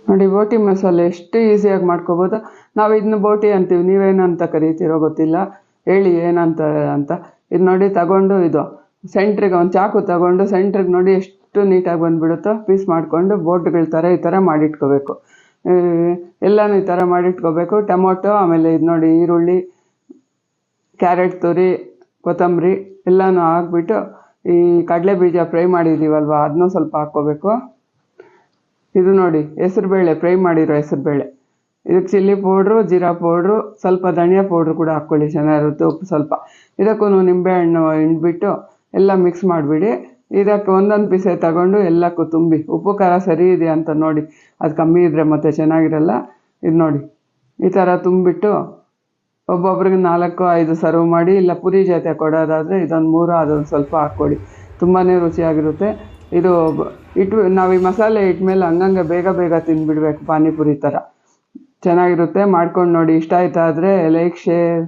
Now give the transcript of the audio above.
ನೋಡಿ ಬೋಟಿ ಮಸಾಲೆ ಎಷ್ಟು ಈಸಿಯಾಗಿ ಮಾಡ್ಕೋಬೋದು. ನಾವು ಇದನ್ನ ಬೋಟಿ ಅಂತೀವಿ, ನೀವೇನಂತ ಕರಿತೀರೋ ಗೊತ್ತಿಲ್ಲ, ಹೇಳಿ ಏನಂತ ಅಂತ. ಇದು ನೋಡಿ ತಗೊಂಡು ಇದು ಸೆಂಟ್ರಿಗೆ ಒಂದು ಚಾಕು ತಗೊಂಡು ಸೆಂಟ್ರಿಗೆ ನೋಡಿ ಎಷ್ಟು ನೀಟಾಗಿ ಬಂದುಬಿಡುತ್ತೋ ಪೀಸ್ ಮಾಡಿಕೊಂಡು ಬೋಟ್ಗಳ ಥರ ಈ ಥರ ಮಾಡಿಟ್ಕೋಬೇಕು. ಎಲ್ಲನೂ ಈ ಥರ ಮಾಡಿಟ್ಕೋಬೇಕು. ಟೊಮೊಟೊ, ಆಮೇಲೆ ಇದು ನೋಡಿ ಈರುಳ್ಳಿ, ಕ್ಯಾರೆಟ್ ತುರಿ, ಕೊತ್ತಂಬರಿ ಎಲ್ಲನೂ ಹಾಕ್ಬಿಟ್ಟು ಈ ಕಡಲೆ ಬೀಜ ಫ್ರೈ ಮಾಡಿದ್ದೀವಲ್ವ ಅದನ್ನೂ ಸ್ವಲ್ಪ ಹಾಕ್ಕೋಬೇಕು. ಇದು ನೋಡಿ ಹೆಸರುಬೇಳೆ, ಫ್ರೈ ಮಾಡಿರೋ ಹೆಸರುಬೇಳೆ. ಇದಕ್ಕೆ ಚಿಲ್ಲಿ ಪೌಡ್ರು, ಜೀರಾ ಪೌಡ್ರು, ಸ್ವಲ್ಪ ಧನಿಯಾ ಪೌಡ್ರು ಕೂಡ ಹಾಕ್ಕೊಳ್ಳಿ, ಚೆನ್ನಾಗಿರುತ್ತೆ. ಉಪ್ಪು ಸ್ವಲ್ಪ. ಇದಕ್ಕೂ ನಿಂಬೆಹಣ್ಣು ಹಿಂಡ್ಬಿಟ್ಟು ಎಲ್ಲ ಮಿಕ್ಸ್ ಮಾಡಿಬಿಡಿ. ಇದಕ್ಕೆ ಒಂದೊಂದು ಪೀಸೆ ತಗೊಂಡು ಎಲ್ಲಕ್ಕೂ ತುಂಬಿ ಉಪ್ಪು ಖಾರ ಸರಿ ಇದೆ ಅಂತ ನೋಡಿ, ಅದು ಕಮ್ಮಿ ಇದ್ದರೆ ಮತ್ತೆ ಚೆನ್ನಾಗಿರಲ್ಲ. ಇದು ನೋಡಿ ಈ ಥರ ತುಂಬಿಬಿಟ್ಟು ಒಬ್ಬೊಬ್ರಿಗೆ 4-5 ಸರ್ವ್ ಮಾಡಿ, ಇಲ್ಲ ಪುರಿ ಜೊತೆ ಕೊಡೋದಾದರೆ ಇದೊಂದು 3 ಅದೊಂದು ಸ್ವಲ್ಪ ಹಾಕ್ಕೊಡಿ, ತುಂಬಾ ರುಚಿಯಾಗಿರುತ್ತೆ. ಇದು ನಾವು ಈ ಮಸಾಲೆ ಇಟ್ಮೇಲೆ ಹಂಗಂಗೆ ಬೇಗ ಬೇಗ ತಿಂದುಬಿಡ್ಬೇಕು, ಪಾನಿಪುರಿ ಥರ ಚೆನ್ನಾಗಿರುತ್ತೆ. ಮಾಡ್ಕೊಂಡು ನೋಡಿ. ಇಷ್ಟ ಆಯ್ತಾದರೆ ಲೈಕ್, ಶೇರ್.